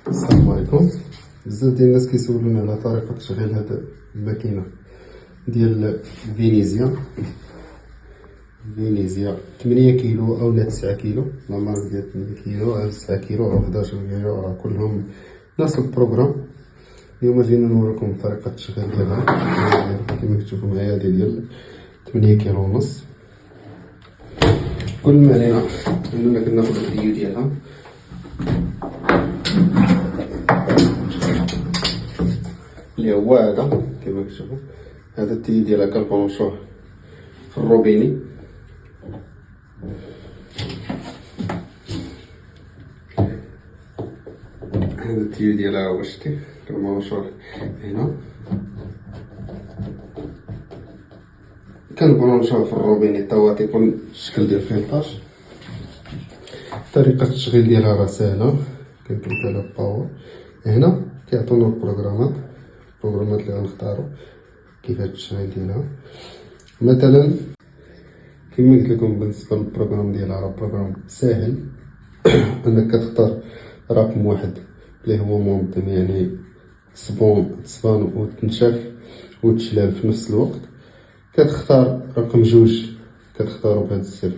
السلام عليكم. بزاف ديال الناس كيسولونا على طريقة تشغيل هاد الماكينة ديال فينيزيا 8 كيلو أو 9 كيلو. لا مارك ديال 8 كيلو أو 9 كيلو أو 11 كيلو، راه كلهم نفس البروغرام. اليوم جينا نوريكم طريقة التشغيل ديالها. كما كتشوفوا معايا هادي ديال 8 كيلو ونص. كل ما علينا اننا كناخد الفيديو ديالها اللي هو هذا. كما كتشوفوا هذا التيي ديالها كنبرونشوه في الروبيني. هذا التيي ديالها هو شتي كنبرونشوه هنا، كنبرونشوه في الروبيني حتى هو تيكون الشكل ديال فلتاج. طريقة التشغيل ديالها راه ساهلة، كنكليك على باور. هنا كيعطونا البروغرامات اللي غنختارو كيفاش التشغيل ديالها. مثلا كما قلت لكم بالنسبه للبروغرام ديالها، راه بروغرام ساهل. انك كتختار رقم واحد اللي هو منظم، يعني تصبان وتنشف وتشلال في نفس الوقت. كتختار رقم جوج، كتختارو بهذا السر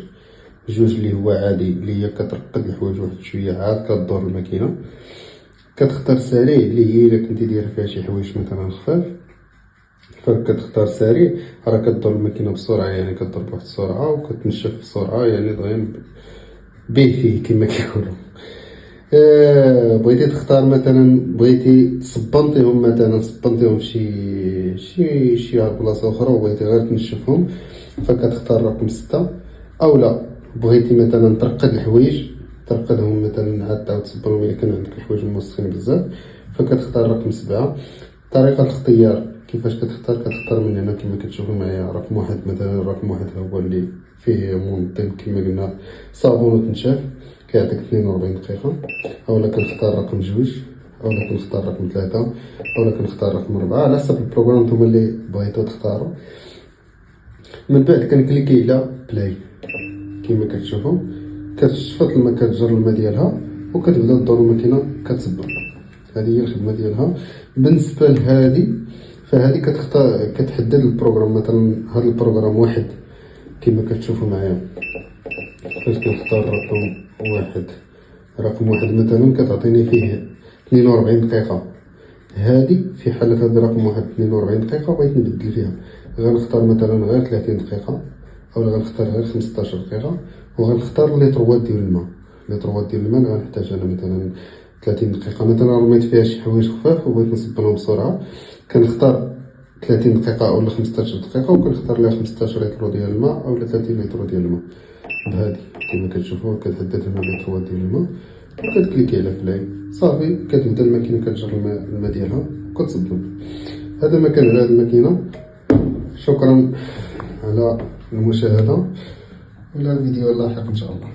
جوج اللي هو عادي، اللي هي كترقد الحوايج واحد شويه عاد كدور الماكينه. كتختار سريع اللي هي الا كنتي داير فيها شي حوايج مثلا خفاف، فكتختار سريع راه كدور الماكينه بسرعه، يعني كدور بواحد السرعه وكتنشف بسرعه، يعني دغيا به فيه كما كيقولوا. بغيتي تختار مثلا بغيتي تصبنطيهم، مثلا صبنطيهم شي بلاصه اخرى وبغيتي غير تنشفهم، فكتختار رقم 6. او لا بغيتي مثلا ترقد الحوايج، ترقدهم مثلا عاد تعاود تصبرهم الا كان عندك الحوايج موسخين بزاف، فكتختار رقم 7. طريقه الاختيار كيفاش كتختار من هنا كما كتشوفوا معايا رقم واحد. مثلا رقم واحد هو اللي فيه منظم كما قلنا صابون وتنشاف، كيعطيك 42 دقيقه. اولا كنختار رقم جوج، اولا كنختار رقم 3، اولا كنختار رقم 4 على حسب البروغرام نتوما اللي بغيتو تختاروا. من بعد كنكليكي على بلاي كما كتشوفوا، كتشفط الماء، كتجر الماء ديالها وكتبدا تدور الماكينه كتصبر. هذه هي الخدمه ديالها. بالنسبه لهذه فهذه كتحدد البروغرام. مثلا هذا البروغرام واحد كما كتشوفوا معايا، فاش كنختار رقم واحد مثلا كتعطيني فيه 42 دقيقه. هذه في حالة هذا رقم واحد 42 دقيقة بغيت نبدل فيها، غنختار مثلا غير 30 دقيقة، أو غنختار غير 15 دقيقة، وغنختار ليطروات ديال الماء. ليطروات ديال الماء غنحتاج أنا مثلا 30 دقيقة. مثلا رميت فيها شي حوايج خفاف وبغيت نصبرهم بسرعة، كنختار 30 دقيقة أو 15 دقيقة، وكنختار ليها 15 لتر ديال الماء أو 30 لتر ديال الماء. بهادي كما كتشوفوا كتحدد هنا ليطروات ديال الماء وكتكليكي على بلاي صافي. كتبدا الماكينه كتجر الماء ديالها وكتصبن. هذا ما كان على هذه الماكينه. شكرا على المشاهده، والى الفيديو اللاحق ان شاء الله.